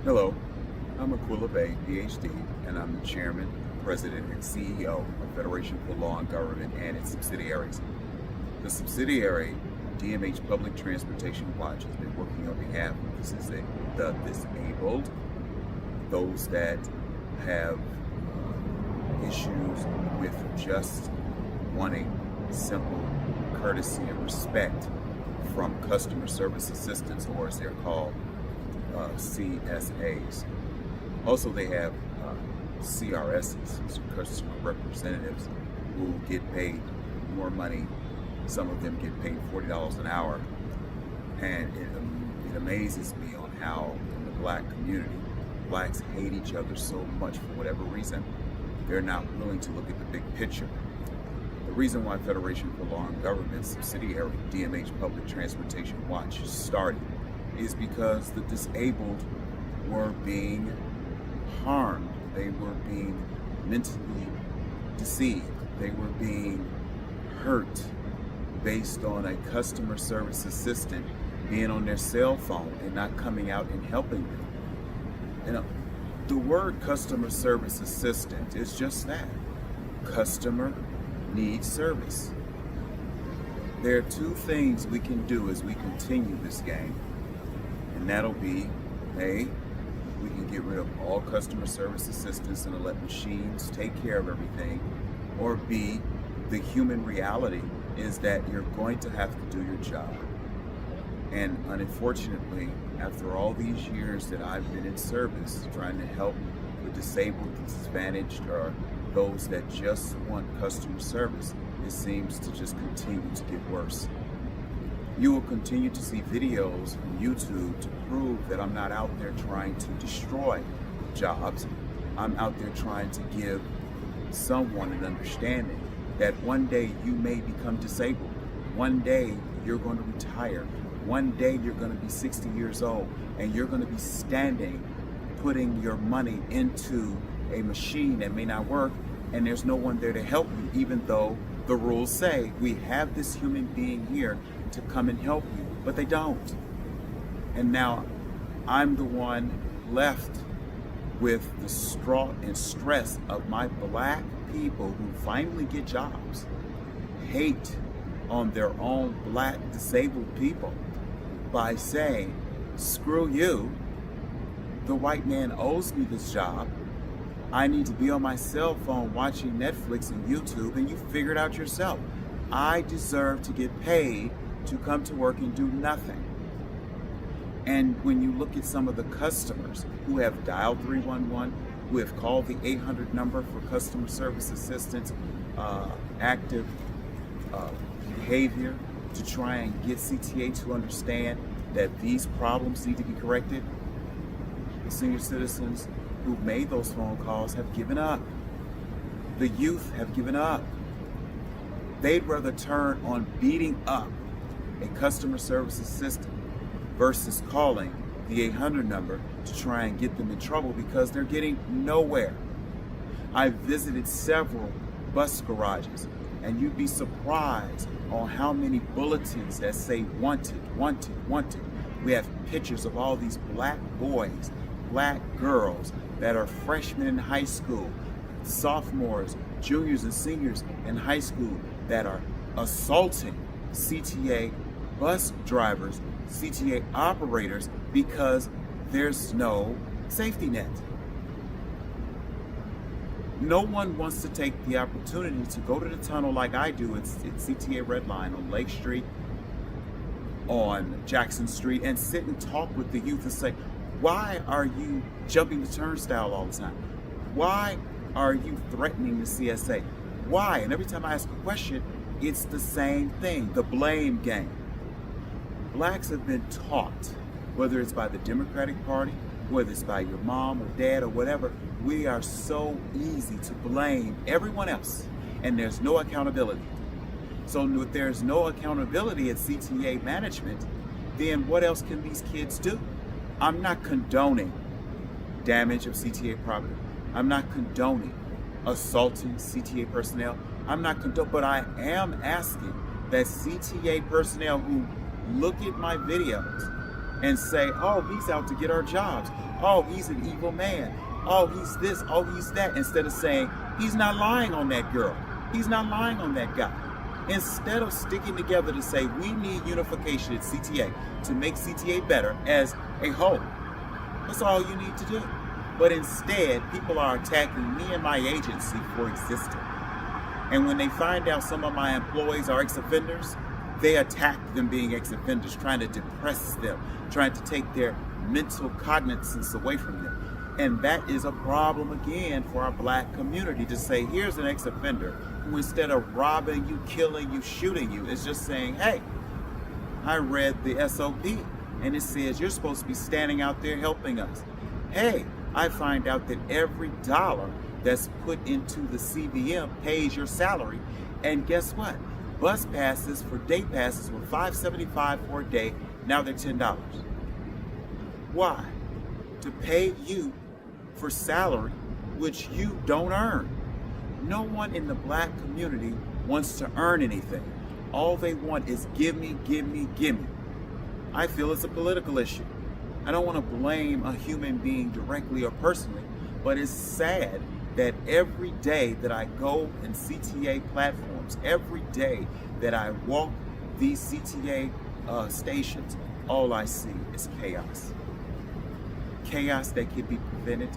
Hello, I'm Aquila Bey-PhD, and I'm the Chairman, President, and CEO of Federation for Law and Government and its subsidiaries. The subsidiary, d.m.h. Public Transportation Watch, has been working on behalf of the disabled, those that have issues with just wanting simple courtesy and respect from customer service assistants, or as they're called, CSAs. Also, they have CRSs, so customer representatives, who get paid more money. Some of them get paid $40 an hour, and it amazes me on how in the black community, blacks hate each other so much for whatever reason. They're not willing to look at the big picture. The reason why Federation for Law and Government subsidiary d.m.h. Public Transportation Watch started is because the disabled were being harmed. They were being mentally deceived. They were being hurt based on a customer service assistant being on their cell phone and not coming out and helping them. You know, the word customer service assistant is just that. Customer needs service. There are two things we can do as we continue this game. And that'll be, A, we can get rid of all customer service assistants and let machines take care of everything. Or B, the human reality is that you're going to have to do your job. And unfortunately, after all these years that I've been in service, trying to help the disabled, disadvantaged, or those that just want customer service, it seems to just continue to get worse. You will continue to see videos from YouTube to prove that I'm not out there trying to destroy jobs. I'm out there trying to give someone an understanding that one day you may become disabled. One day you're going to retire. One day you're going to be 60 years old and you're going to be standing, putting your money into a machine that may not work, and there's no one there to help you, even though the rules say we have this human being here to come and help you, but they don't. And now I'm the one left with the straw and stress of my black people who finally get jobs hate on their own black disabled people by saying, screw you, the white man owes me this job. I need to be on my cell phone watching Netflix and YouTube, and you figure it out yourself. I deserve to get paid to come to work and do nothing. And when you look at some of the customers who have dialed 311, who have called the 800 number for customer service assistance, active behavior, to try and get CTA to understand that these problems need to be corrected, the senior citizens who've made those phone calls have given up. The youth have given up. They'd rather turn on beating up a customer service assistant versus calling the 800 number to try and get them in trouble, because they're getting nowhere. I've visited several bus garages, and you'd be surprised on how many bulletins that say wanted, wanted, wanted. We have pictures of all these black boys, black girls that are freshmen in high school, sophomores, juniors, and seniors in high school that are assaulting CTA bus drivers, CTA operators, because there's no safety net. No one wants to take the opportunity to go to the tunnel like I do at CTA Red Line on Lake Street, on Jackson Street, and sit and talk with the youth and say, why are you jumping the turnstile all the time? Why are you threatening the CSA? Why? And every time I ask a question, it's the same thing, the blame game. Blacks have been taught, whether it's by the Democratic Party, whether it's by your mom or dad or whatever, we are so easy to blame everyone else, and there's no accountability. So if there's no accountability at CTA management, then what else can these kids do? I'm not condoning damage of CTA property. I'm not condoning assaulting CTA personnel. I'm not condoning, but I am asking that CTA personnel who look at my videos and say, oh, he's out to get our jobs. Oh, he's an evil man. Oh, he's this. Oh, he's that. Instead of saying, he's not lying on that girl. He's not lying on that guy. Instead of sticking together to say we need unification at CTA to make CTA better as a whole. That's all you need to do. But instead, people are attacking me and my agency for existing. And when they find out some of my employees are ex-offenders, they attack them being ex-offenders, trying to depress them, trying to take their mental cognizance away from them. And that is a problem again for our black community to say, here's an ex-offender who instead of robbing you, killing you, shooting you, is just saying, hey, I read the SOP and it says you're supposed to be standing out there helping us. Hey, I find out that every dollar that's put into the CVM pays your salary. And guess what? Bus passes for day passes were $5.75 for a day. Now they're $10. Why? To pay you for salary, which you don't earn. No one in the black community wants to earn anything. All they want is give me, give me, give me. I feel it's a political issue. I don't want to blame a human being directly or personally, but it's sad that every day that I go in CTA platforms, every day that I walk these CTA stations, all I see is chaos. Chaos that can be prevented,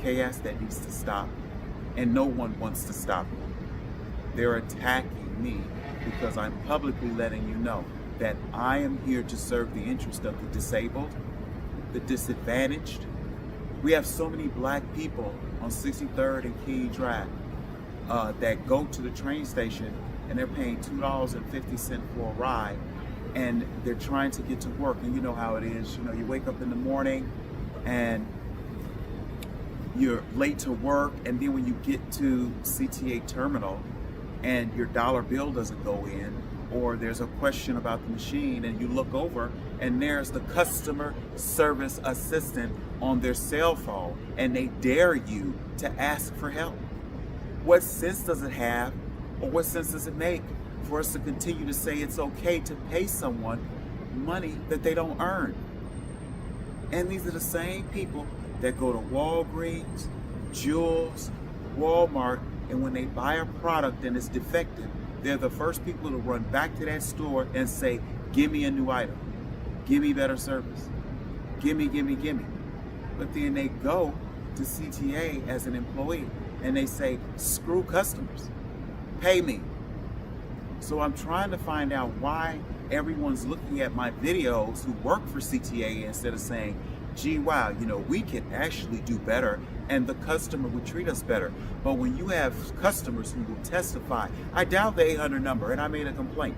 chaos that needs to stop, and no one wants to stop it. They're attacking me because I'm publicly letting you know that I am here to serve the interest of the disabled, the disadvantaged. We have so many black people on 63rd and Key Drive that go to the train station and they're paying $2.50 for a ride, and they're trying to get to work. And you know how it is. You know, you wake up in the morning and you're late to work, and then when you get to CTA terminal and your dollar bill doesn't go in, or there's a question about the machine, and you look over and there's the customer service assistant on their cell phone, and they dare you to ask for help. What sense does it have, or what sense does it make for us to continue to say it's okay to pay someone money that they don't earn? And these are the same people that go to Walgreens, Jewel's, Walmart, and when they buy a product and it's defective, they're the first people to run back to that store and say, give me a new item, give me better service, give me, give me, give me. But then they go to CTA as an employee and they say, screw customers, pay me. So I'm trying to find out why everyone's looking at my videos who work for CTA instead of saying, gee, wow, you know, we can actually do better and the customer would treat us better. But when you have customers who will testify, I dialed the 800 number and I made a complaint.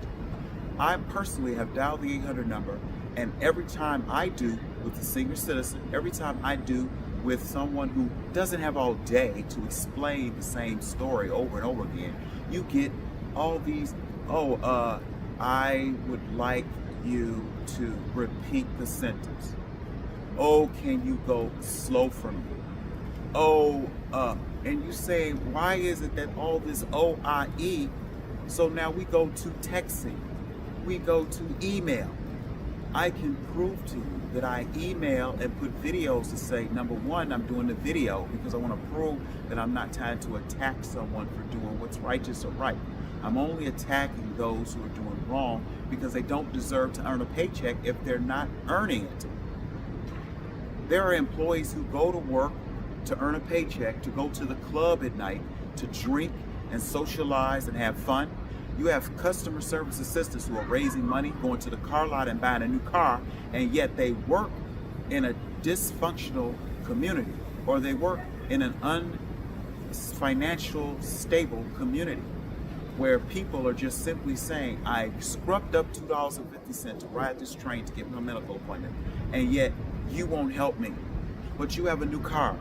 I personally have dialed the 800 number, and every time I do with a senior citizen, every time I do with someone who doesn't have all day to explain the same story over and over again, you get all these, I would like you to repeat the sentence. Oh, can you go slow for me? And you say, why is it that all this OIE? So now we go to texting, we go to email. I can prove to you that I email and put videos to say, number one, I'm doing the video because I want to prove that I'm not trying to attack someone for doing what's righteous or right. I'm only attacking those who are doing wrong because they don't deserve to earn a paycheck if they're not earning it. There are employees who go to work to earn a paycheck, to go to the club at night, to drink and socialize and have fun. You have customer service assistants who are raising money, going to the car lot and buying a new car, and yet they work in a dysfunctional community, or they work in an unfinancial stable community where people are just simply saying, I scrubbed up $2.50 to ride this train to get my medical appointment, and yet you won't help me. But you have a new car.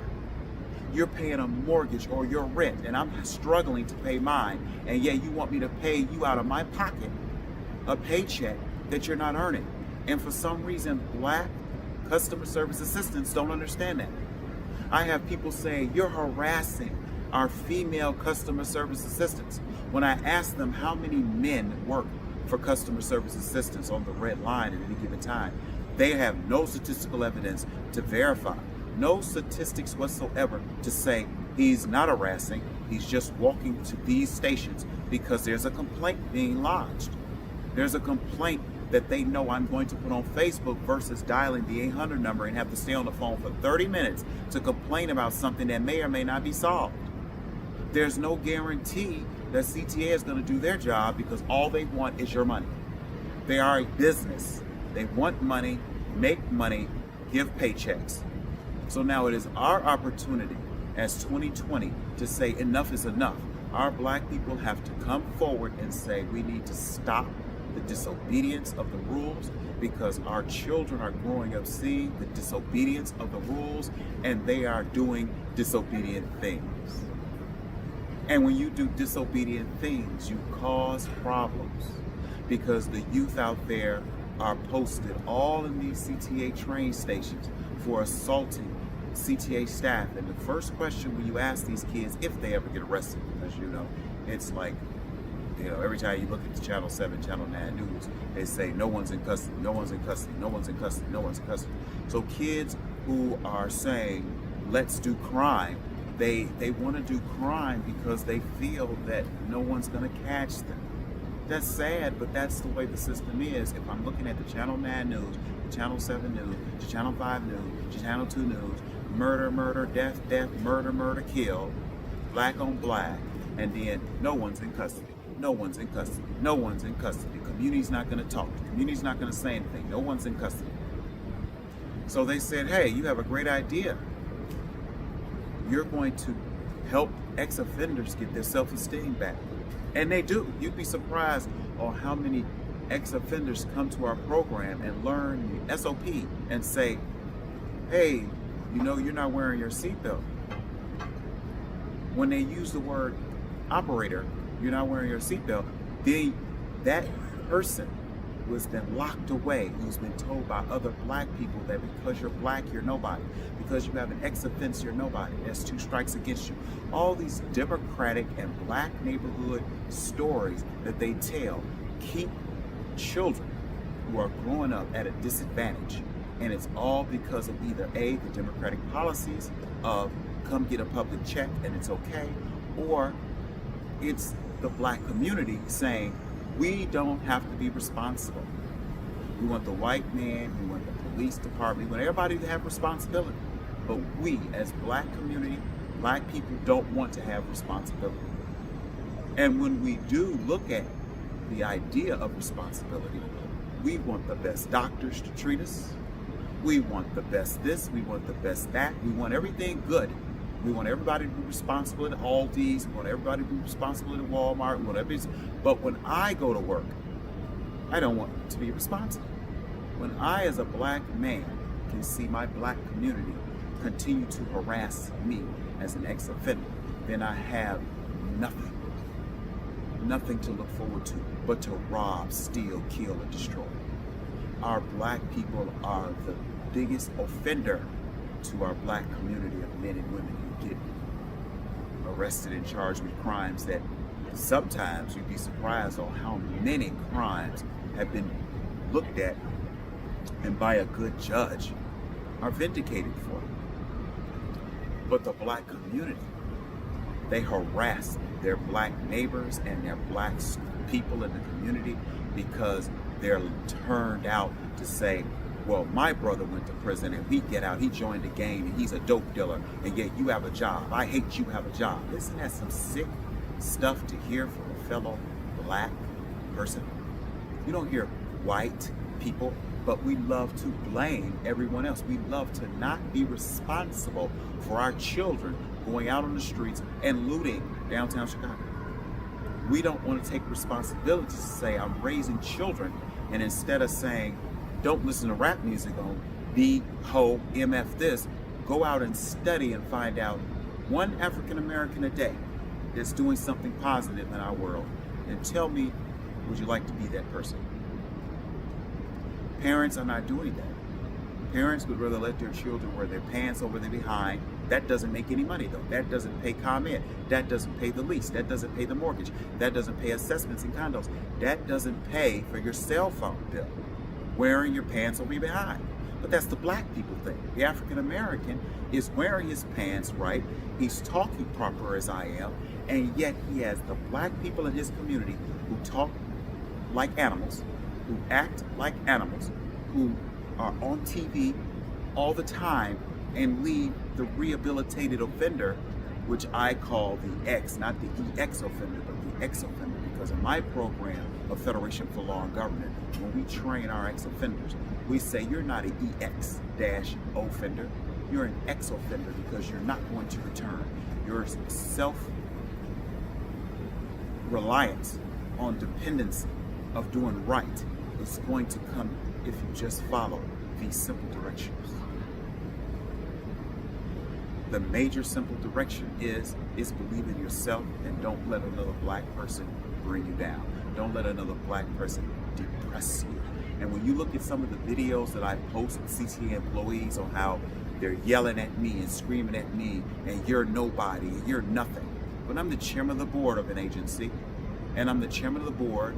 You're paying a mortgage or your rent, and I'm struggling to pay mine, and yet you want me to pay you out of my pocket a paycheck that you're not earning. And for some reason, black customer service assistants don't understand that. I have people saying, you're harassing our female customer service assistants. When I ask them how many men work for customer service assistants on the red line at any given time, They have no statistical evidence to verify, no statistics whatsoever to say he's not harassing, he's just walking to these stations because there's a complaint being lodged. There's a complaint that they know I'm going to put on Facebook versus dialing the 800 number and have to stay on the phone for 30 minutes to complain about something that may or may not be solved. There's no guarantee that CTA is going to do their job because all they want is your money. They are a business. They want money, make money, give paychecks. So now it is our opportunity as 2020 to say enough is enough. Our black people have to come forward and say we need to stop the disobedience of the rules because our children are growing up seeing the disobedience of the rules and they are doing disobedient things. And when you do disobedient things, you cause problems because the youth out there are posted all in these CTA train stations for assaulting CTA staff. And the first question when you ask these kids, if they ever get arrested, because it's like, every time you look at the Channel 7, Channel 9 news, they say no one's in custody, no one's in custody, no one's in custody, no one's in custody. So kids who are saying, let's do crime, they want to do crime because they feel that no one's going to catch them. That's sad, but that's the way the system is. If I'm looking at the Channel 9 news, the Channel 7 news, the Channel 5 news, the Channel 2 news, murder, murder, death, death, murder, murder, kill, black on black, and then no one's in custody. No one's in custody. No one's in custody. The community's not going to talk. The community's not going to say anything. No one's in custody. So they said, hey, you have a great idea. You're going to help ex-offenders get their self-esteem back. And they do. You'd be surprised on how many ex-offenders come to our program and learn the SOP and say, hey, you're not wearing your seatbelt. When they use the word operator, you're not wearing your seatbelt, then that person who has been locked away, who's been told by other black people that because you're black, you're nobody. Because you have an ex-offense, you're nobody. There's 2 strikes against you. All these democratic and black neighborhood stories that they tell keep children who are growing up at a disadvantage. And it's all because of either A, the democratic policies of come get a public check and it's okay, or it's the black community saying, we don't have to be responsible. We want the white man, we want the police department, we want everybody to have responsibility. But we, as black community, black people don't want to have responsibility. And when we do look at the idea of responsibility, we want the best doctors to treat us. We want the best this, we want the best that. We want everything good. We want everybody to be responsible at Aldi's. We want everybody to be responsible at Walmart. We want everybody. But when I go to work, I don't want to be responsible. When I, as a black man, can see my black community continue to harass me as an ex-offender, then I have nothing to look forward to but to rob, steal, kill, and destroy. Our black people are the biggest offender to our black community of men and women who get arrested and charged with crimes that sometimes you'd be surprised on how many crimes have been looked at and by a good judge are vindicated for. But the black community, they harass their black neighbors and their black people in the community because they're turned out to say, well, my brother went to prison and he get out, he joined the gang and he's a dope dealer, and yet you have a job. I hate you have a job. Isn't that some sick stuff to hear from a fellow black person? You don't hear white people, but we love to blame everyone else. We love to not be responsible for our children going out on the streets and looting downtown Chicago. We don't want to take responsibility to say I'm raising children, and instead of saying don't listen to rap music on d.m.h.l.a.s, MF this, go out and study and find out one African American a day that's doing something positive in our world, and tell me, would you like to be that person? Parents are not doing that. Parents would rather let their children wear their pants over their behind. That doesn't make any money though. That doesn't pay ComEd. That doesn't pay the lease. That doesn't pay the mortgage. That doesn't pay assessments and condos. That doesn't pay for your cell phone bill. wearing your pants over your behind. But that's the black people thing. The African American is wearing his pants right. He's talking proper as I am, and yet he has the black people in his community who talk like animals, who act like animals, who are on TV all the time and leave the rehabilitated offender, which I call the X, not the EX offender, but the X offender. Because in my program of Federation for Law and Government, when we train our ex-offenders, we say you're not an EX-offender, you're an X-offender because you're not going to return. Your self-reliance on dependency of doing right is going to come if you just follow these simple directions. The major simple direction is believe in yourself and don't let another black person bring you down. Don't let another black person depress you. And when you look at some of the videos that I post with CTA employees on how they're yelling at me and screaming at me and you're nobody and you're nothing. But I'm the chairman of the board of an agency, and I'm the chairman of the board,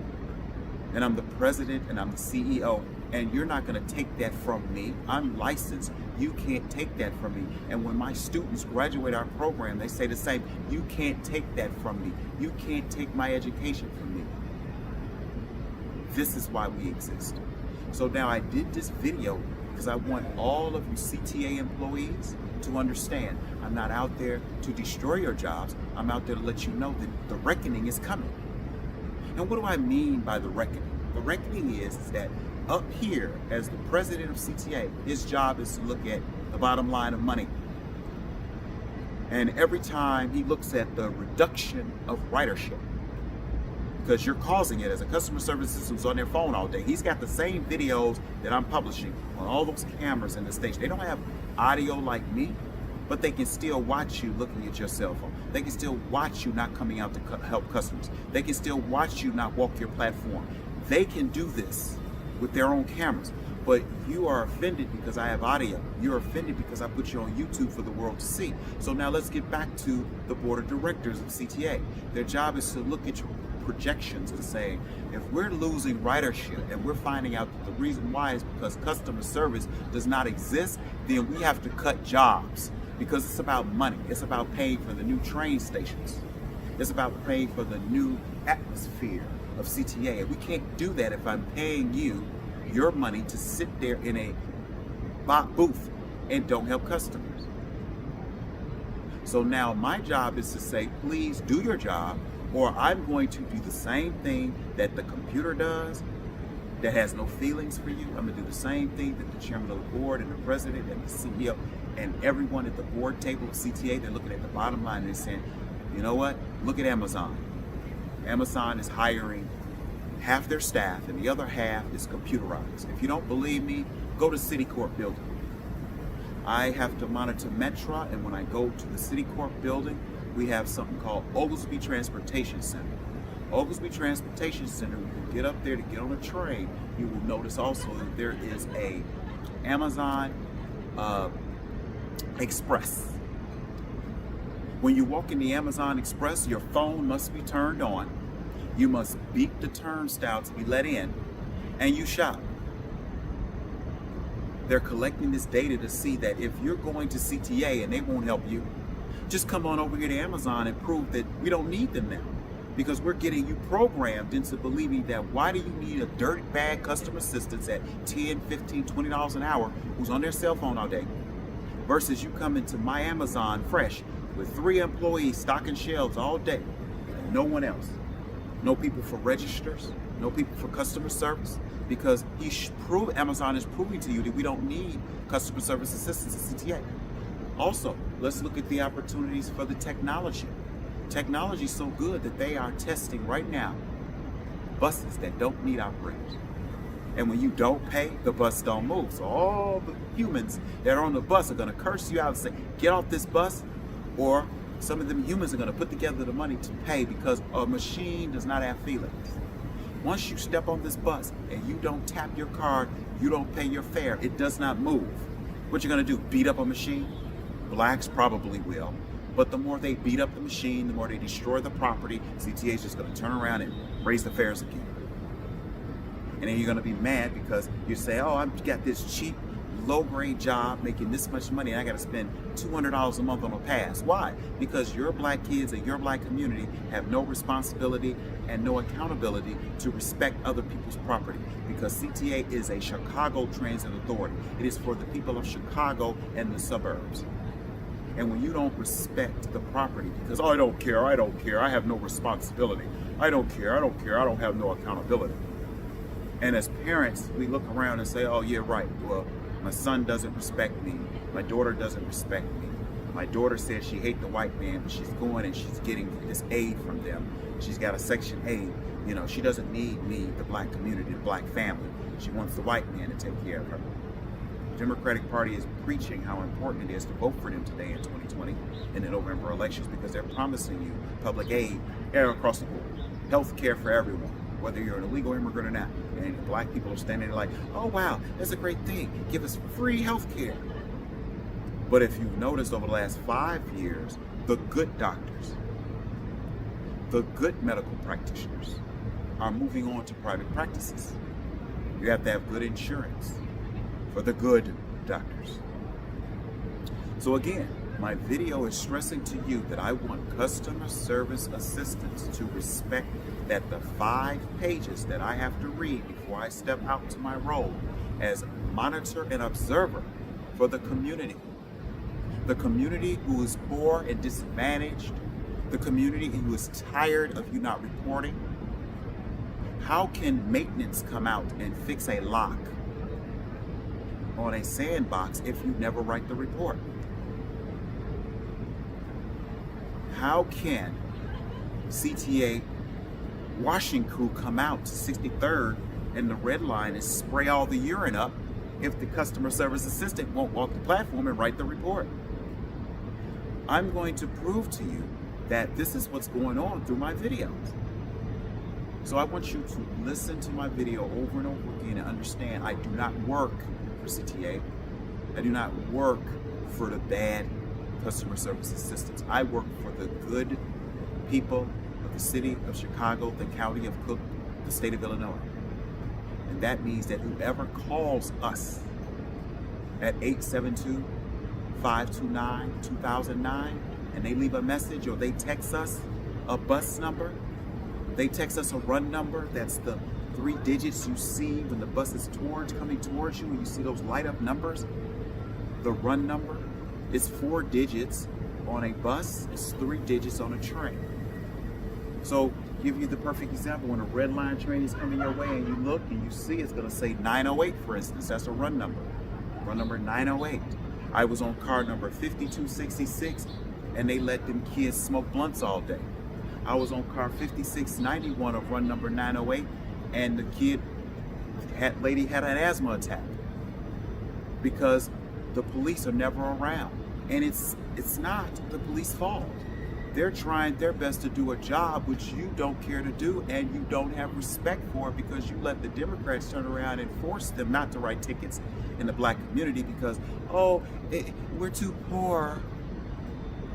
and I'm the president, and I'm the CEO, and you're not going to take that from me. I'm licensed. You can't take that from me. And when my students graduate our program, they say the same. You can't take that from me. You can't take my education from me. This is why we exist. So now I did this video because I want all of you CTA employees to understand I'm not out there to destroy your jobs. I'm out there to let you know that the reckoning is coming. And what do I mean by the reckoning? The reckoning is that up here, as the president of CTA, his job is to look at the bottom line of money. And every time he looks at the reduction of ridership, because you're causing it as a customer service system who's on their phone all day. He's got the same videos that I'm publishing on all those cameras in the station. They don't have audio like me, but they can still watch you looking at your cell phone. They can still watch you not coming out to help customers. They can still watch you not walk your platform. They can do this with their own cameras, but you are offended because I have audio. You're offended because I put you on YouTube for the world to see. So now let's get back to the board of directors of CTA. Their job is to look at your projections and say, if we're losing ridership and we're finding out that the reason why is because customer service does not exist, then we have to cut jobs, because it's about money. It's about paying for the new train stations. It's about paying for the new atmosphere of CTA. And we can't do that if I'm paying you your money to sit there in a booth and don't help customers. So now my job is to say, please do your job, or I'm going to do the same thing that the computer does that has no feelings for you. I'm going to do the same thing that the chairman of the board and the president and the CEO and everyone at the board table of CTA, they're looking at the bottom line and they're saying, you know what? Look at Amazon. Amazon is hiring half their staff and the other half is computerized. If you don't believe me, go to Citicorp building. I have to monitor Metra, and when I go to the Citicorp building, we have something called Oglesby Transportation Center. Oglesby Transportation Center, when you get up there to get on a train, you will notice also that there is a Amazon Express. When you walk in the Amazon Express, your phone must be turned on. You must beat the turnstile to be let in, and you shop. They're collecting this data to see that if you're going to CTA and they won't help you, just come on over here to Amazon and prove that we don't need them now. Because we're getting you programmed into believing that why do you need a dirty bag customer assistant at $10, $15, $20 an hour who's on their cell phone all day, versus you come into my Amazon fresh with 3 employees stocking shelves all day and no one else. No people for registers, no people for customer service, because Amazon is proving to you that we don't need customer service assistants at CTA. Also, let's look at the opportunities for the technology. Technology is so good that they are testing right now buses that don't need operators. And when you don't pay, the bus don't move. So all the humans that are on the bus are going to curse you out and say, get off this bus, or some of them humans are going to put together the money to pay, because a machine does not have feelings. Once you step on this bus and you don't tap your card, you don't pay your fare, it does not move. What you're going to do, beat up a machine? Blacks probably will. But the more they beat up the machine, the more they destroy the property, CTA is just going to turn around and raise the fares again. And then you're going to be mad because you say, oh, I've got this cheap, low-grade job making this much money and I got to spend $200 a month on a pass. Why? Because your black kids and your black community have no responsibility and no accountability to respect other people's property, because CTA is a Chicago Transit Authority. It is for the people of Chicago and the suburbs. And when you don't respect the property because, oh, I don't care, I have no responsibility, I don't care, I don't have no accountability. And as parents, we look around and say, oh, yeah, right, well, my son doesn't respect me, my daughter doesn't respect me. My daughter says she hates the white man, but she's going and she's getting this aid from them. She's got a Section 8. You know, she doesn't need me, the black community, the black family. She wants the white man to take care of her. The Democratic Party is preaching how important it is to vote for them today in 2020 in the November elections, because they're promising you public aid across the board, health care for everyone, whether you're an illegal immigrant or not. And black people are standing there like, oh wow, that's a great thing, give us free health care. But if you've noticed over the last 5 years, the good doctors, the good medical practitioners are moving on to private practices. You have to have good insurance for the good doctors. So again, my video is stressing to you that I want customer service assistants to respect that the 5 pages that I have to read before I step out to my role as monitor and observer for the community who is poor and disadvantaged, the community who is tired of you not reporting. How can maintenance come out and fix a lock on a sandbox if you never write the report? How can CTA washing crew come out to 63rd and the red line and spray all the urine up if the customer service assistant won't walk the platform and write the report? I'm going to prove to you that this is what's going on through my videos. So I want you to listen to my video over and over again and understand I do not work for CTA. I do not work for the bad customer service assistants. I work for the good people of the city of Chicago, the county of Cook, the state of Illinois. And that means that whoever calls us at 872-529-2009 and they leave a message or they text us a bus number, they text us a run number, that's the 3 digits you see when the bus is coming towards you, when you see those light up numbers. The run number is 4 digits on a bus, it's 3 digits on a train. So give you the perfect example, when a red line train is coming your way and you look and you see it's gonna say 908, for instance, that's a run number 908. I was on car number 5266 and they let them kids smoke blunts all day. I was on car 5691 of run number 908 and the lady had an asthma attack because the police are never around. And it's not the police fault. They're trying their best to do a job which you don't care to do and you don't have respect for, because you let the Democrats turn around and force them not to write tickets in the black community because, oh, we're too poor.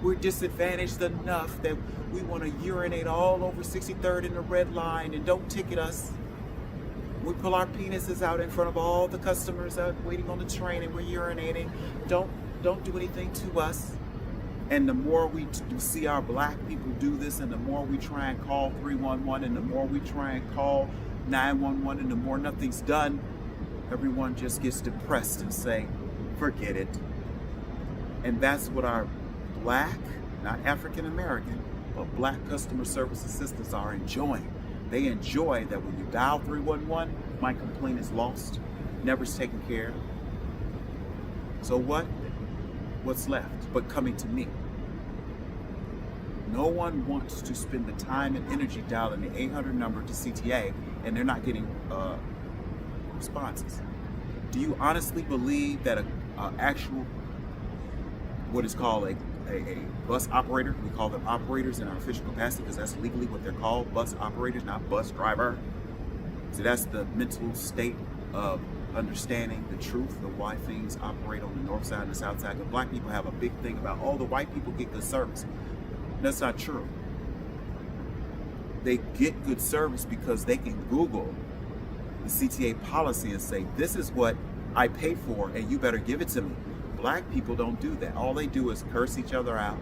We're disadvantaged enough that we want to urinate all over 63rd in the red line and don't ticket us. We pull our penises out in front of all the customers out waiting on the train and we're urinating. Don't do anything to us. And the more we see our black people do this, and the more we try and call 311, and the more we try and call 911, and the more nothing's done, everyone just gets depressed and say, forget it. And that's what our black, not African American, but black customer service assistants are enjoying. They enjoy that when you dial 311, my complaint is lost, never is taken care of. So what's left but coming to me? No one wants to spend the time and energy dialing the 800 number to CTA and they're not getting responses. Do you honestly believe that an actual, what is called a bus operator, we call them operators in our official capacity because that's legally what they're called, bus operators, not bus driver. So that's the mental state of understanding the truth of why things operate on the north side and the south side. But black people have a big thing about, oh, the white people get good service. That's not true. They get good service because they can Google the CTA policy and say, this is what I pay for and you better give it to me. Black people don't do that. All they do is curse each other out.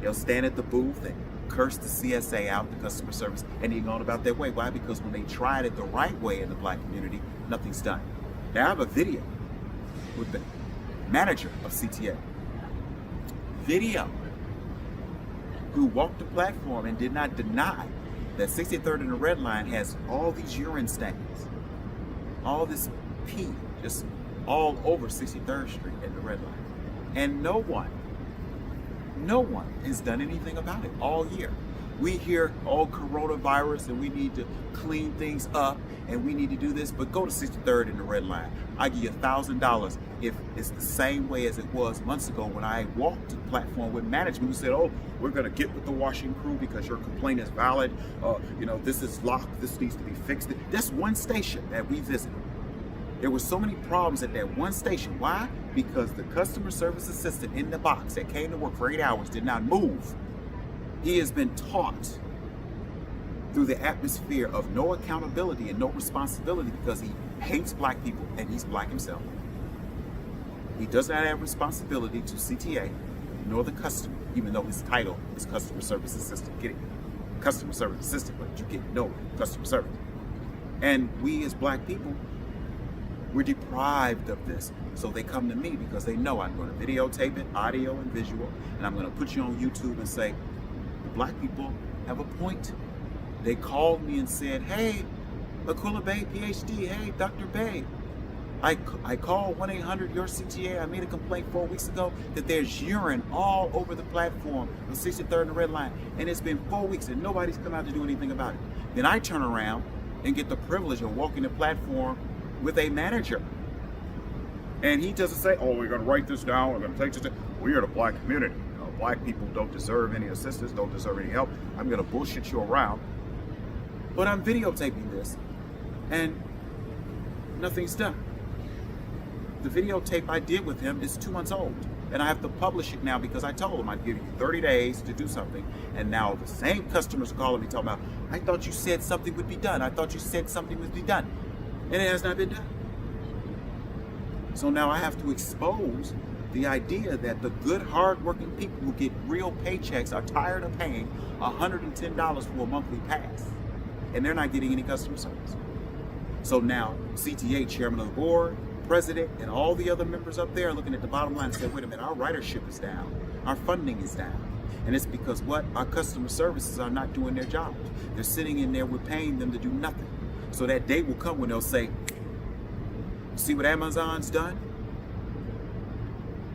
They'll stand at the booth and curse the CSA out, the customer service, and they're going about their way. Why? Because when they tried it the right way in the black community, nothing's done. Now I have a video with the manager of CTA. Video. Who walked the platform and did not deny that 63rd and the Red Line has all these urine stains. All this pee just all over 63rd Street and the Red Line. And no one has done anything about it all year. We hear, oh, coronavirus, and we need to clean things up, and we need to do this, but go to 63rd and the Red Line. I give you $1,000 if it's the same way as it was months ago when I walked the platform with management who said, oh, we're gonna get with the washing crew because your complaint is valid. This is locked, this needs to be fixed. That's one station that we visited. There were so many problems at that one station. Why? Because the customer service assistant in the box that came to work for 8 hours did not move. He has been taught through the atmosphere of no accountability and no responsibility because he hates black people and he's black himself. He does not have responsibility to CTA nor the customer, even though his title is customer service assistant. Get it? Customer service assistant, but you get no customer service. And we as black people, we're deprived of this. So they come to me because they know I'm going to videotape it, audio and visual, and I'm going to put you on YouTube and say, the black people have a point. They called me and said, hey, Aquila Bey-PhD, hey, Dr. Bey, I called 1-800-YOUR-CTA. I made a complaint 4 weeks ago that there's urine all over the platform of 63rd and the Red Line, and it's been 4 weeks and nobody's come out to do anything about it. Then I turn around and get the privilege of walking the platform with a manager. And he doesn't say, oh, we're going to write this down, we're going to take this down. We are the black community. Black people don't deserve any assistance, don't deserve any help. I'm going to bullshit you around. But I'm videotaping this, and nothing's done. The videotape I did with him is 2 months old, and I have to publish it now because I told him I'd give you 30 days to do something, and now the same customers are calling me talking about, I thought you said something would be done. I thought you said something would be done, and it has not been done. So now I have to expose the idea that the good, hard-working people who get real paychecks are tired of paying $110 for a monthly pass, and they're not getting any customer service. So now CTA, chairman of the board, president, and all the other members up there are looking at the bottom line and say, wait a minute, our ridership is down, our funding is down. And it's because what? Our customer services are not doing their jobs. They're sitting in there, we're paying them to do nothing. So that day will come when they'll say, see what Amazon's done?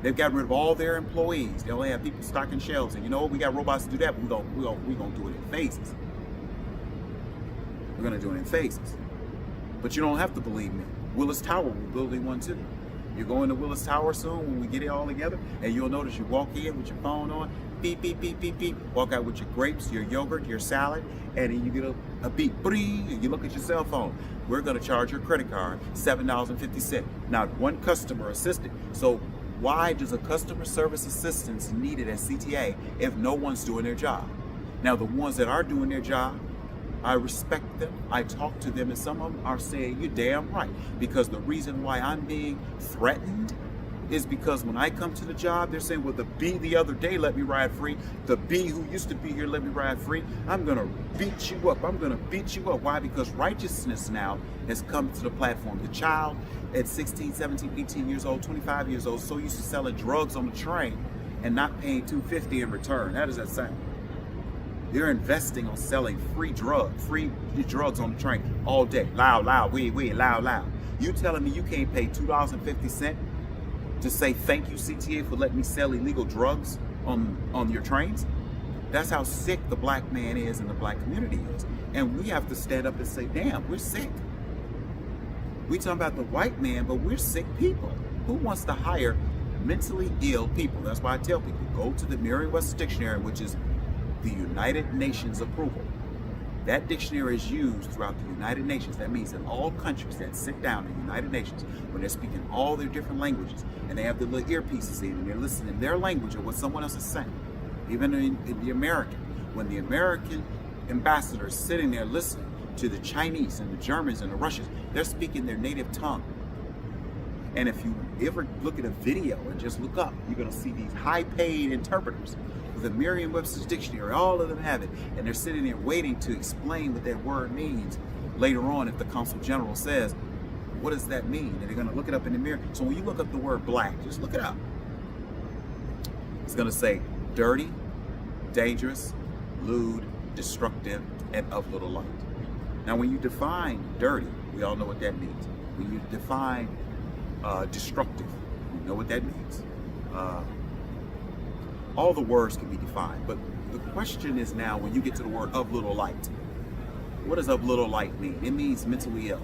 They've gotten rid of all their employees. They only have people stocking shelves. And you know what? We got robots to do that, but we're gonna do it in phases. We're gonna do it in phases. But you don't have to believe me. Willis Tower, we're building one too. You're going to Willis Tower soon when we get it all together, and you'll notice you walk in with your phone on, beep, beep, beep, beep, beep. Walk out with your grapes, your yogurt, your salad, and then you get a beep, bring, and you look at your cell phone. We're gonna charge your credit card $7.50. Not one customer assistant. So why does a customer service assistance needed at CTA if no one's doing their job? Now, the ones that are doing their job, I respect them, I talk to them, and some of them are saying, you're damn right. Because the reason why I'm being threatened is because when I come to the job, they're saying, well, the B the other day let me ride free. The B who used to be here let me ride free. I'm gonna beat you up. I'm gonna beat you up. Why? Because righteousness now has come to the platform. The child at 16, 17, 18 years old, 25 years old, so used to selling drugs on the train and not paying $2.50 in return. How does that sound? They're investing on selling free drugs on the train all day. Loud, loud, we, loud, loud. You telling me you can't pay $2.50 to say thank you, CTA, for letting me sell illegal drugs on your trains? That's how sick the black man is and the black community is. And we have to stand up and say, damn, we're sick. We talking about the white man, but we're sick people. Who wants to hire mentally ill people? That's why I tell people, go to the Merriam-Webster Dictionary, which is the United Nations approval. That dictionary is used throughout the United Nations. That means in all countries that sit down in the United Nations, when they're speaking all their different languages, and they have their little earpieces in, and they're listening in their language of what someone else is saying. Even in the American, when the American ambassador is sitting there listening to the Chinese and the Germans and the Russians. They're speaking their native tongue. And if you ever look at a video and just look up, you're going to see these high-paid interpreters with a Merriam-Webster's dictionary. All of them have it. And they're sitting there waiting to explain what that word means later on if the Consul General says, what does that mean? And they're going to look it up in the mirror. So when you look up the word black, just look it up. It's going to say dirty, dangerous, lewd, destructive, and of little light. Now, when you define dirty, we all know what that means. When you define destructive, we know what that means. All the words can be defined, but the question is now when you get to the word of little light, what does of little light mean? It means mentally ill.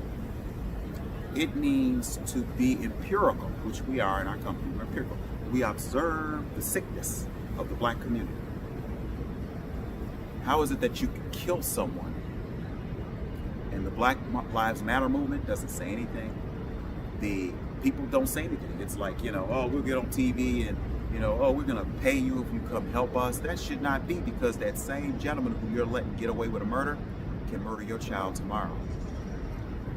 It means to be empirical, which we are in our company. We're empirical. We observe the sickness of the black community. How is it that you can kill someone and the Black Lives Matter movement doesn't say anything? The people don't say anything. It's like, oh, we'll get on TV and, oh, we're going to pay you if you come help us. That should not be, because that same gentleman who you're letting get away with a murder can murder your child tomorrow.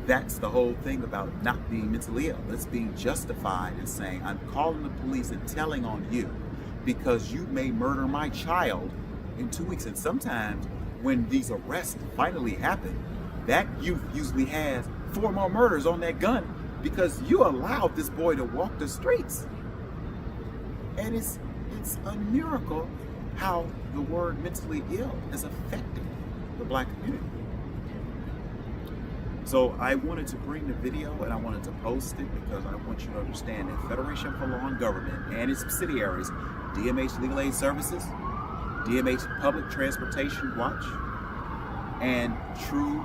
That's the whole thing about not being mentally ill. It's being justified and saying, I'm calling the police and telling on you because you may murder my child in 2 weeks. And sometimes when these arrests finally happen, that youth usually has 4 more murders on that gun because you allowed this boy to walk the streets. And it's a miracle how the word mentally ill is affecting the black community. So I wanted to bring the video and I wanted to post it because I want you to understand that Federation for Law and Government and its subsidiaries, D.m.h. Legal Aid Services, D.m.h. Public Transportation Watch, and True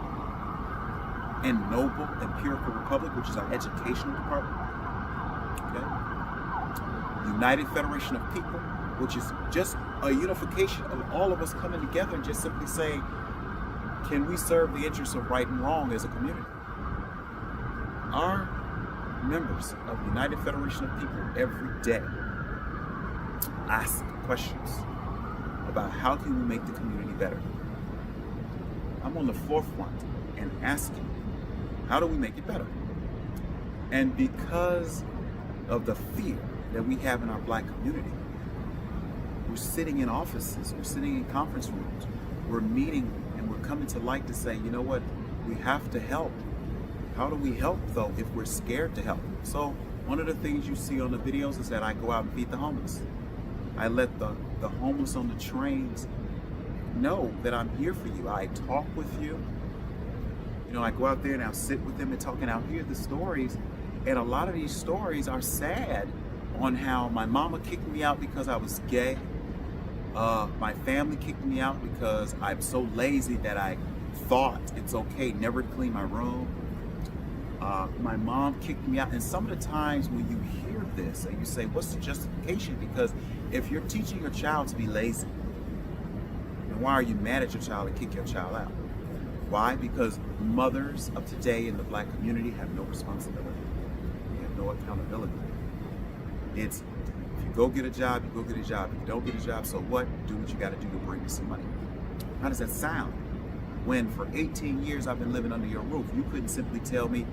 and Noble Empirical Republic, which is our educational department, okay? United Federation of People, which is just a unification of all of us coming together and just simply saying, can we serve the interests of right and wrong as a community? Our members of the United Federation of People every day ask questions about how can we make the community better. I'm on the forefront and asking, how do we make it better? And because of the fear that we have in our black community, we're sitting in offices, we're sitting in conference rooms, we're meeting and we're coming to light to say, you know what, we have to help. How do we help though if we're scared to help? So one of the things you see on the videos is that I go out and feed the homeless. I let the homeless on the trains know that I'm here for you. I talk with you. I go out there and I'll sit with them and talk, and I'll hear the stories. And a lot of these stories are sad on how my mama kicked me out because I was gay. My family kicked me out because I'm so lazy that I thought it's okay never to clean my room. My mom kicked me out. And some of the times when you hear this and you say, what's the justification? Because if you're teaching your child to be lazy, then why are you mad at your child and kick your child out? Why? Because mothers of today in the black community have no responsibility. They have no accountability. It's, if you go get a job, you go get a job. If you don't get a job, so what? Do what you got to do to bring you some money. How does that sound? When for 18 years I've been living under your roof, you couldn't simply tell me,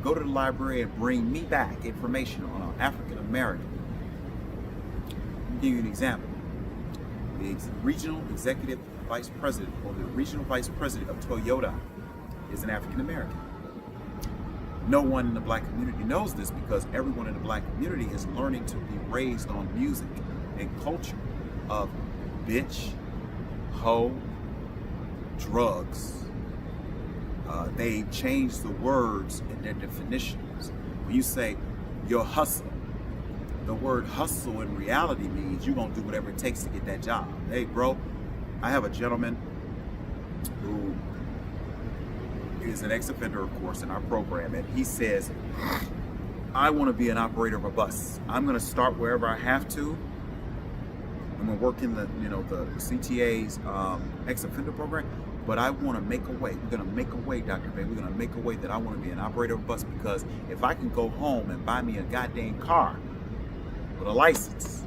go to the library and bring me back information on an African American. Let me give you an example. The regional executive vice president, or the regional vice president of Toyota, is an African American. No one in the black community knows this because everyone in the black community is learning to be raised on music and culture of bitch, hoe, drugs. They changed the words in their definitions. When you say your hustle, the word hustle in reality means you're gonna do whatever it takes to get that job. Hey bro, I have a gentleman who is an ex-offender, of course, in our program, and he says, I want to be an operator of a bus. I'm going to start wherever I have to. I'm going to work in the CTA's ex-offender program, but I want to make a way. We're going to make a way, Dr. Bay. We're going to make a way that I want to be an operator of a bus, because if I can go home and buy me a goddamn car with a license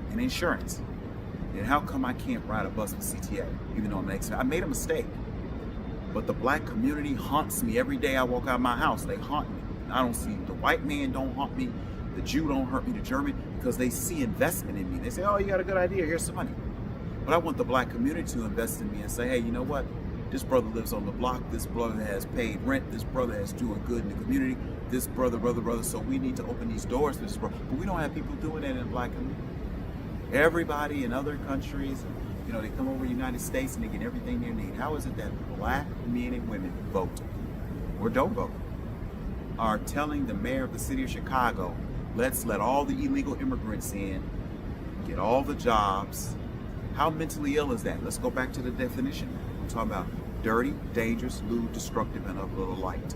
and insurance, then how come I can't ride a bus with CTA, even though I'm an ex-offender? I made a mistake. But the black community haunts me every day I walk out of my house. They haunt me. I don't see the white man don't haunt me. The Jew don't hurt me, the German, because they see investment in me. They say, oh, you got a good idea, here's some money. But I want the black community to invest in me and say, hey, you know what? This brother lives on the block. This brother has paid rent. This brother is doing good in the community. This brother. So we need to open these doors for this brother. But we don't have people doing that in the black community. Everybody in other countries, you know, they come over to the United States and they get everything they need. How is it that black men and women vote or don't vote? Are telling the mayor of the city of Chicago, let's let all the illegal immigrants in, get all the jobs. How mentally ill is that? Let's go back to the definition. We're talking about dirty, dangerous, lewd, destructive, and of little light.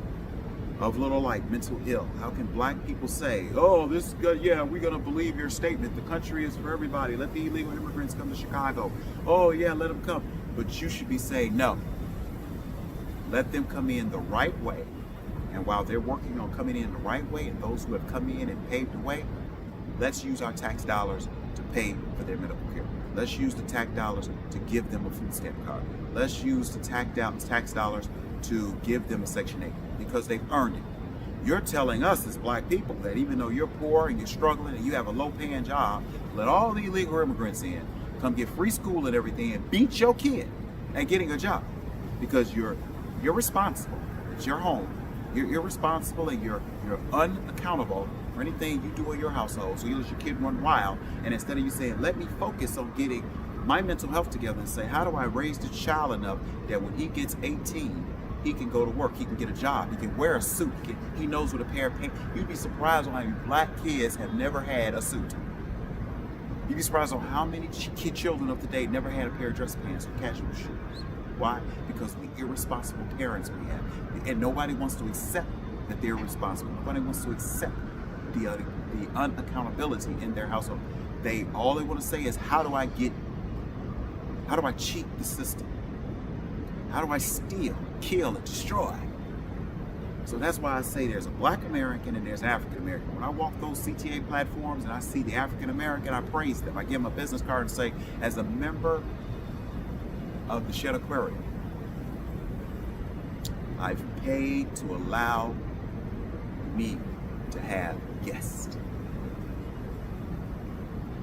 Of little light, mental ill. How can black people say, oh, this is good, yeah, we're gonna believe your statement. The country is for everybody. Let the illegal immigrants come to Chicago. Oh yeah, let them come. But you should be saying no. Let them come in the right way. And while they're working on coming in the right way, and those who have come in and paved the way, let's use our tax dollars to pay for their medical care. Let's use the tax dollars to give them a food stamp card. Let's use the tax dollars to give them a Section 8 because they've earned it. You're telling us as black people that even though you're poor and you're struggling and you have a low-paying job, let all the illegal immigrants in, come get free school and everything, and beat your kid at getting a job because you're responsible. It's your home. You're irresponsible and you're unaccountable for anything you do in your household. So you let your kid run wild, and instead of you saying, let me focus on getting my mental health together and say, how do I raise the child enough that when he gets 18, he can go to work, he can get a job, he can wear a suit, he knows what a pair of pants. You'd be surprised on how many black kids have never had a suit. You'd be surprised on how many children of today never had a pair of dress pants or casual shoes. Why? Because of the irresponsible parents we have. And nobody wants to accept that they're responsible. Nobody wants to accept the unaccountability in their household. All they want to say is, how do I cheat the system? How do I steal, kill, and destroy? So that's why I say there's a black American and there's an African American. When I walk those CTA platforms and I see the African American, I praise them. I give them a business card and say, as a member of the Shed Aquarium, I've paid to allow me to have guests.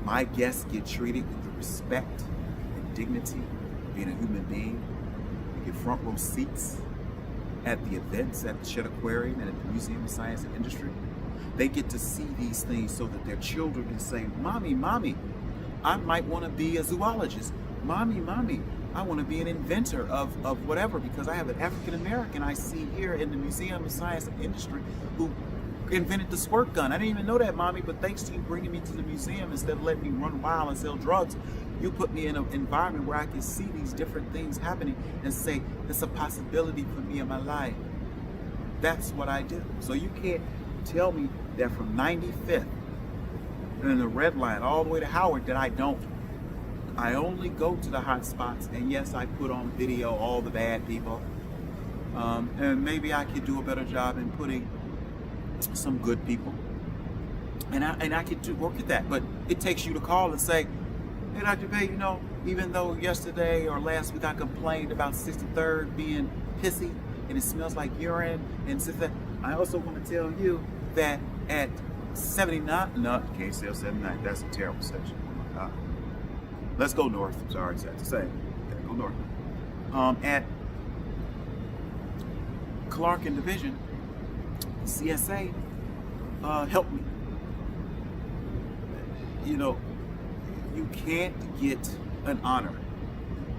My guests get treated with the respect and dignity of being a human being. They get front row seats at the events at the Shed Aquarium and at the Museum of Science and Industry. They get to see these things so that their children can say, Mommy, Mommy, I might want to be a zoologist. Mommy, Mommy, I want to be an inventor of whatever, because I have an African American I see here in the Museum of Science and Industry who invented the squirt gun. I didn't even know that, Mommy, but thanks to you bringing me to the museum, instead of letting me run wild and sell drugs, you put me in an environment where I can see these different things happening and say, there's a possibility for me in my life. That's what I do. So you can't tell me that from 95th and the Red Line all the way to Howard that I don't. I only go to the hot spots, and yes, I put on video all the bad people. And maybe I could do a better job in putting some good people. And I could work at that. But it takes you to call and say, hey, Dr. Bey, you know, even though yesterday or last week I complained about 63rd being pissy and it smells like urine, and since that, I also want to tell you that at 79, no, you can't say 79, that's a terrible section. Let's go north. Sorry, sad to say. Gotta go north. At Clark and Division, CSA helped me. You know, you can't get an honor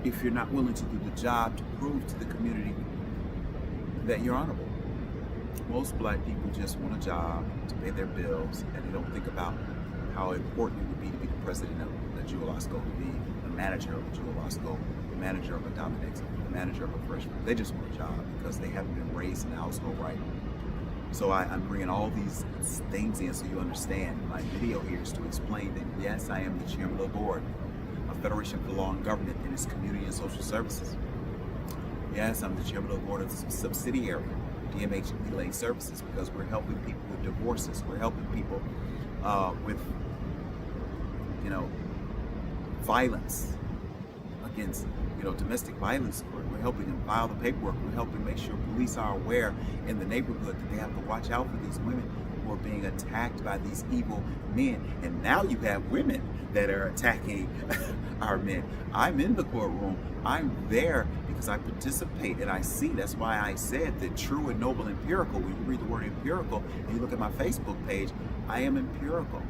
if you're not willing to do the job to prove to the community that you're honorable. Most black people just want a job to pay their bills, and they don't think about how important it would be to be the president of the Jewel-Osco, to be the manager of the Jewel-Osco, the manager of a Dominic's, the manager of a freshman. They just want a job because they haven't been raised in the household right. So I'm bringing all these things in so you understand. My video here is to explain that yes, I am the chairman of the board of Federation for Law and Government in its Community and Social Services. Yes, I'm the chairman of the board of the subsidiary, d.m.h.p.t.w services, because we're helping people with divorces. We're helping people with, you know, violence against, domestic violence court. We're helping them file the paperwork. We're helping make sure police are aware in the neighborhood that they have to watch out for these women who are being attacked by these evil men. And now you have women that are attacking our men. I'm in the courtroom. I'm there because I participate and I see. That's why I said that true and noble empirical. When you read the word empirical and you look at my Facebook page, I am empirical.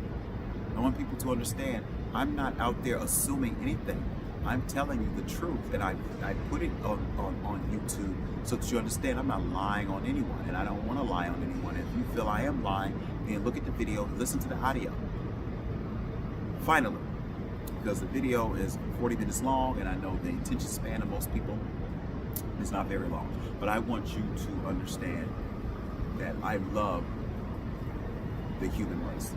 I want people to understand I'm not out there assuming anything. I'm telling you the truth, and I put it on YouTube so that you understand I'm not lying on anyone, and I don't want to lie on anyone. If you feel I am lying, then look at the video, listen to the audio. Finally, because the video is 40 minutes long, and I know the attention span of most people is not very long, but I want you to understand that I love the human race.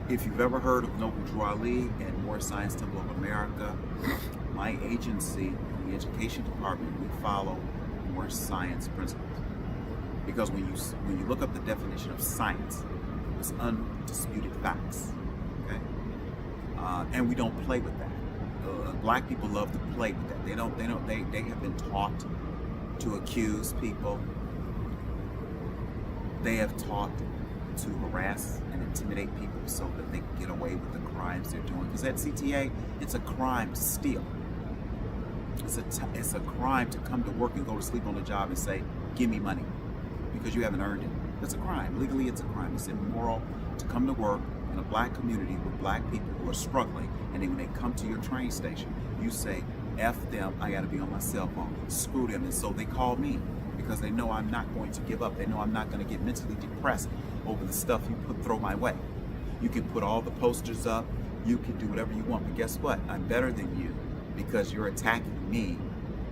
If you've ever heard of Noble Drew Ali and Moore Science Temple of America, my agency, the education department, we follow Moore Science principles. Because when you look up the definition of science, it's undisputed facts. Okay, and we don't play with that. Black people love to play with that. They have been taught to accuse people. They have taught to harass and intimidate people so that they can get away with the crimes they're doing. Because at CTA, it's a crime to steal. It's a crime to come to work and go to sleep on the job and say, give me money, because you haven't earned it. It's a crime. Legally, it's a crime. It's immoral to come to work in a black community with black people who are struggling, and then when they come to your train station, you say, F them, I gotta be on my cell phone. Screw them. And so they call me, because they know I'm not going to give up. They know I'm not going to get mentally depressed over the stuff you throw my way. You can put all the posters up, you can do whatever you want, but guess what? I'm better than you because you're attacking me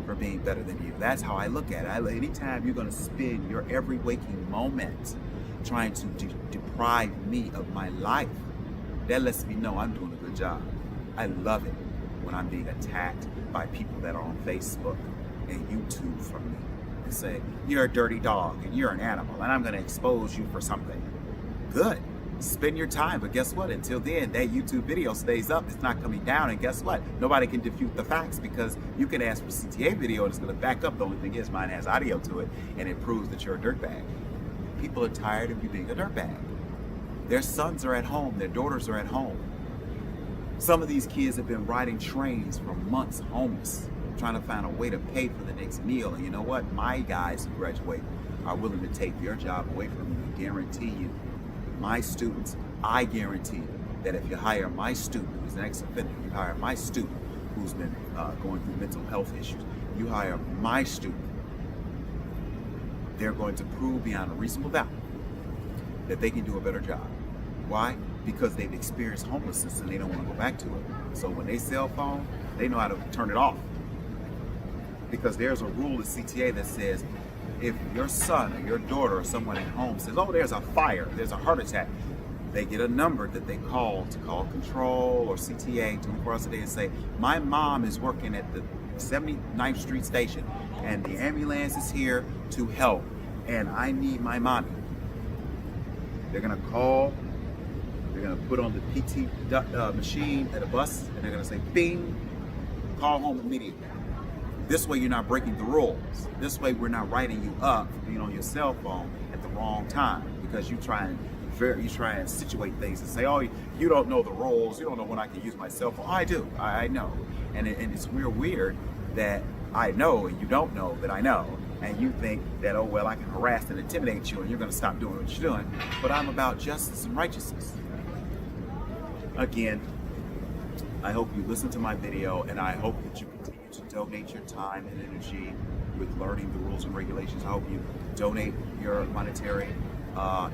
for being better than you. That's how I look at it. Anytime you're going to spend your every waking moment trying to deprive me of my life, that lets me know I'm doing a good job. I love it when I'm being attacked by people that are on Facebook and YouTube from me and say, you're a dirty dog and you're an animal and I'm going to expose you for something. Good. Spend your time, but guess what? Until then, that YouTube video stays up. It's not coming down, and guess what? Nobody can refute the facts, because you can ask for CTA video and it's going to back up. The only thing is mine has audio to it, and it proves that you're a dirtbag. People are tired of you being a dirtbag. Their sons are at home. Their daughters are at home. Some of these kids have been riding trains for months, homeless, trying to find a way to pay for the next meal. And you know what? My guys who graduate are willing to take your job away from you. I guarantee you. My students, I guarantee that if you hire my student who's an ex-offender, you hire my student who's been going through mental health issues, you hire my student, they're going to prove beyond a reasonable doubt that they can do a better job. Why? Because they've experienced homelessness and they don't want to go back to it. So when they cell phone, they know how to turn it off. Because there's a rule at CTA that says, if your son or your daughter or someone at home says, oh, there's a fire, there's a heart attack, they get a number that they call to call control or CTA 24 hours a day and say, my mom is working at the 79th Street station and the ambulance is here to help and I need my mommy. They're going to call, they're going to put on the PT machine at a bus and they're going to say, bing, call home immediately. This way you're not breaking the rules. This way we're not writing you up for being on your cell phone at the wrong time, because you try and situate things and say, oh, you don't know the rules, you don't know when I can use my cell phone. I do, I know. And it's real weird that I know and you don't know that I know. And you think that, oh, well, I can harass and intimidate you and you're going to stop doing what you're doing. But I'm about justice and righteousness. Again, I hope you listen to my video, and I hope that you continue to donate your time and energy with learning the rules and regulations. I hope you donate your monetary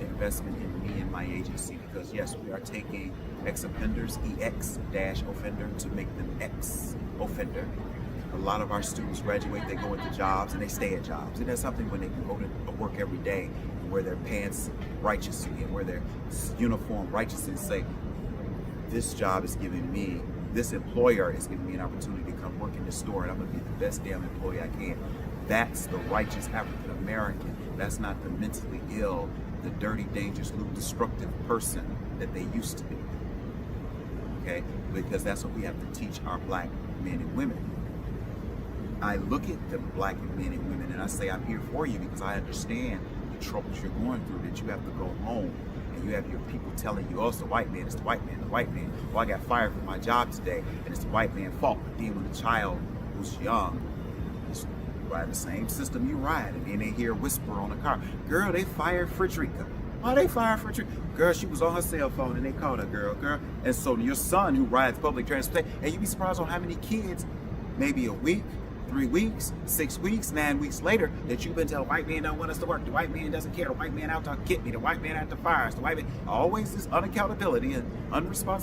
investment in me and my agency, because yes, we are taking ex-offenders, EX-offender, to make them ex-offender. A lot of our students graduate, they go into jobs and they stay at jobs. And that's something when they can go to work every day and wear their pants righteously and wear their uniform righteously and say, this job is giving me, this employer is giving me an opportunity to come work in the store and I'm going to be the best damn employee I can. That's the righteous African American. That's not the mentally ill, the dirty, dangerous, little destructive person that they used to be. okay? Because that's what we have to teach our black men and women. I look at the black men and women and I say, I'm here for you because I understand the troubles you're going through, that you have to go home and you have your people telling you, oh, it's the white man, it's the white man, the white man. Oh, I got fired from my job today and it's the white man's fault. But then when the child who's young is riding the same system you ride, and then they hear a whisper on the car, girl, they fired Frederica. Oh, they fired Frederica. Girl, she was on her cell phone and they called her, girl. And so your son who rides public transportation, and you'd be surprised on how many kids, maybe a week, 3 weeks, 6 weeks, 9 weeks later, that you've been telling, white man don't want us to work, the white man doesn't care, the white man out to get me, the white man out to fire us, the white man, always this unaccountability and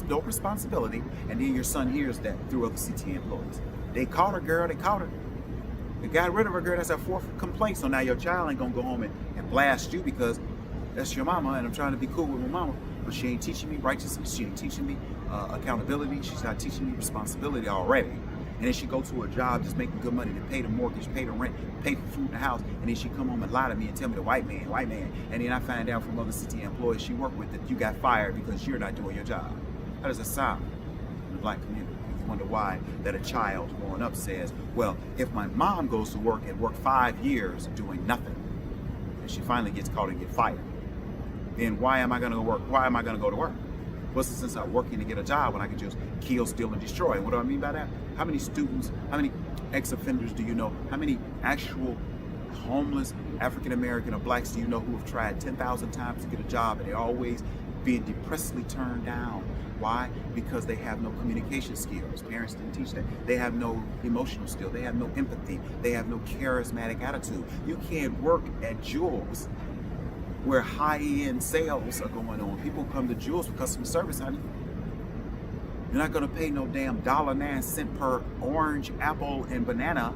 no responsibility, and then your son hears that through other CTA employees. They caught her, girl, they caught her. They got rid of her, girl, that's our 4th complaint, so now your child ain't gonna go home and blast you because that's your mama, and I'm trying to be cool with my mama, but she ain't teaching me righteousness, she ain't teaching me accountability, she's not teaching me responsibility already. And then she go to a job just making good money to pay the mortgage, pay the rent, pay for food in the house, and then she come home and lie to me and tell me the white man, and then I find out from other CTA employees she worked with that you got fired because you're not doing your job. How does that sound in the black community? You wonder why that a child growing up says, well, if my mom goes to work and work 5 years doing nothing, and she finally gets caught and get fired, then why am I gonna go work? Why am I gonna go to work? What's the sense of working to get a job when I can just kill, steal, and destroy? And what do I mean by that? How many students, how many ex-offenders do you know? How many actual homeless African-American or blacks do you know who have tried 10,000 times to get a job and they're always being depressingly turned down? Why? Because they have no communication skills. Parents didn't teach that. They have no emotional skill. They have no empathy. They have no charismatic attitude. You can't work at Jewel's where high-end sales are going on. People come to Jewel's for customer service, honey. You're not gonna pay no damn $1.09 per orange, apple, and banana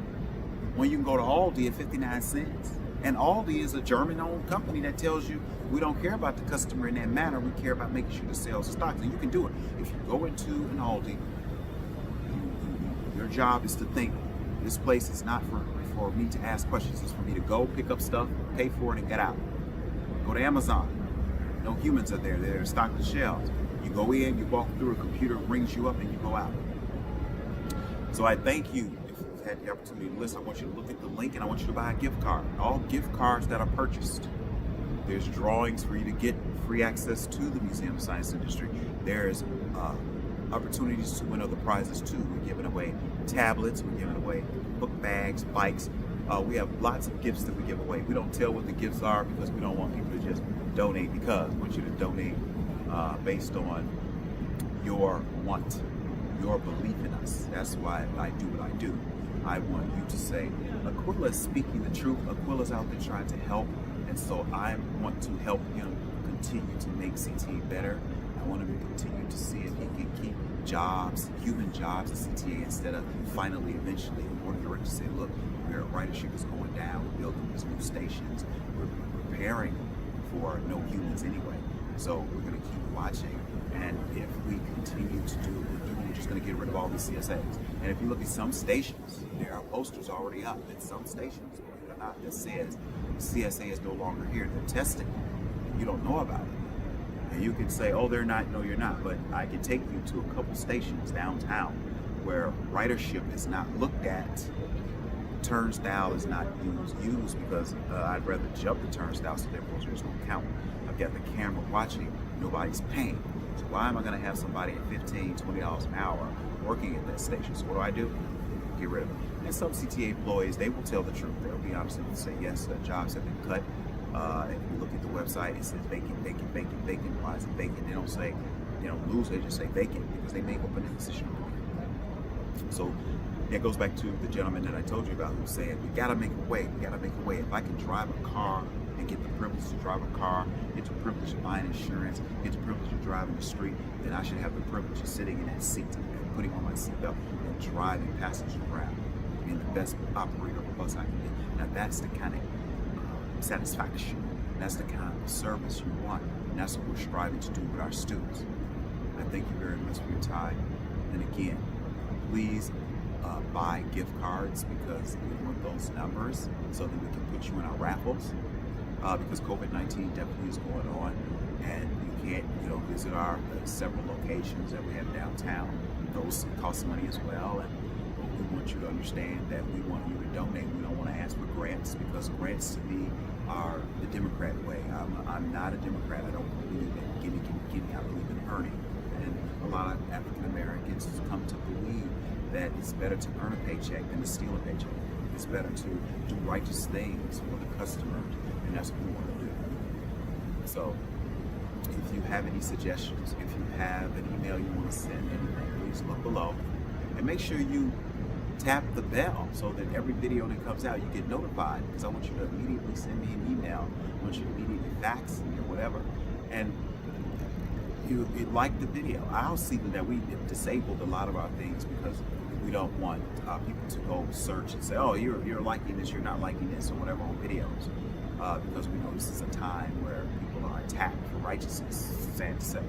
when you can go to Aldi at 59 cents. And Aldi is a German-owned company that tells you we don't care about the customer in that manner. We care about making sure the sales are stocked. And you can do it. If you go into an Aldi, your job is to think, this place is not for me to ask questions. It's for me to go pick up stuff, pay for it, and get out. Go to Amazon. No humans are there. They're there to stock the shelves. You go in, you walk through, a computer rings you up, and you go out. So I thank you. If you've had the opportunity to listen, I want you to look at the link, and I want you to buy a gift card. All gift cards that are purchased, there's drawings for you to get free access to the Museum of Science Industry. There's opportunities to win other prizes too. We're giving away tablets, we're giving away book bags, bikes. We have lots of gifts that we give away. We don't tell what the gifts are because we don't want people to just donate because. We want you to donate based on your want, your belief in us. That's why I do what I do. I want you to say, Aquila is speaking the truth. Aquila's out there trying to help. And so I want to help him continue to make CTA better. I want him to continue to see if he can keep jobs, human jobs at CTA instead of finally, eventually, the board of directors say, look, our ridership is going down, we're building these new stations, we're preparing for no humans anyway. So we're going to keep watching, and if we continue to do what we're doing, we're just going to get rid of all these CSAs. And if you look at some stations, there are posters already up at some stations, believe it or not, that says CSA is no longer here. They're testing, and you don't know about it. And you can say, oh, they're not. No, you're not. But I can take you to a couple stations downtown where ridership is not looked at. Turnstile is not used because I'd rather jump the turnstile, so therefore it's going to count. I've got the camera watching, nobody's paying. So why am I going to have somebody at $15, $20 an hour working at that station? So what do? Get rid of it. And some CTA employees, they will tell the truth. They'll be honest and say, yes, jobs have been cut. If you look at the website, it says vacant. Why is it vacant? They don't say, lose, they just say vacant because they make up a decision. So that goes back to the gentleman that I told you about who said, we gotta make a way, If I can drive a car and get the privilege to drive a car, get the privilege of buying insurance, get the privilege of driving the street, then I should have the privilege of sitting in that seat and putting on my seatbelt and driving passengers around, being the best operator of a bus I can be. Now that's the kind of satisfaction, that's the kind of service you want, and that's what we're striving to do with our students. I thank you very much for your time, and again, please buy gift cards because we want those numbers so that we can put you in our raffles because COVID-19 definitely is going on, and you can't, visit our several locations that we have downtown. Those cost money as well, and we want you to understand that we want you to donate. We don't want to ask for grants, because grants to me are the Democrat way. I'm not a Democrat. I don't believe in gimme. I believe in earning. And a lot of African Americans come to believe that it's better to earn a paycheck than to steal a paycheck. It's better to do righteous things for the customers, and that's what we want to do. So if you have any suggestions, if you have an email you want to send, anything, please look below. And make sure you tap the bell so that every video that comes out, you get notified, because I want you to immediately send me an email. I want you to immediately fax me or whatever. And you like the video. I'll see that we disabled a lot of our things because we don't want people to go search and say, oh, you're liking this, you're not liking this, or whatever on videos. Because we know this is a time where people are attacked for righteousness, sad to say.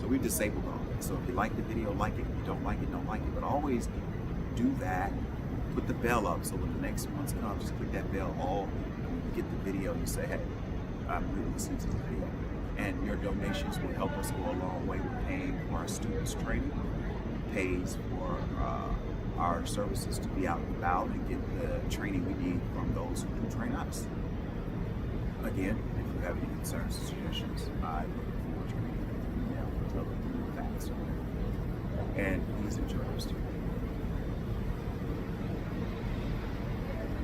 So we've disabled all that. So if you like the video, like it. If you don't like it, don't like it. But always do that. Put the bell up so when the next one's come, just click that bell all, and when you get the video, you say, hey, I'm really listening to the video. And your donations will help us go a long way with paying for our students' training, pays for our services to be out and about and get the training we need from those who can train us. Again, if you have any concerns or suggestions, I look forward to reading your email, fax, and please enjoy your student.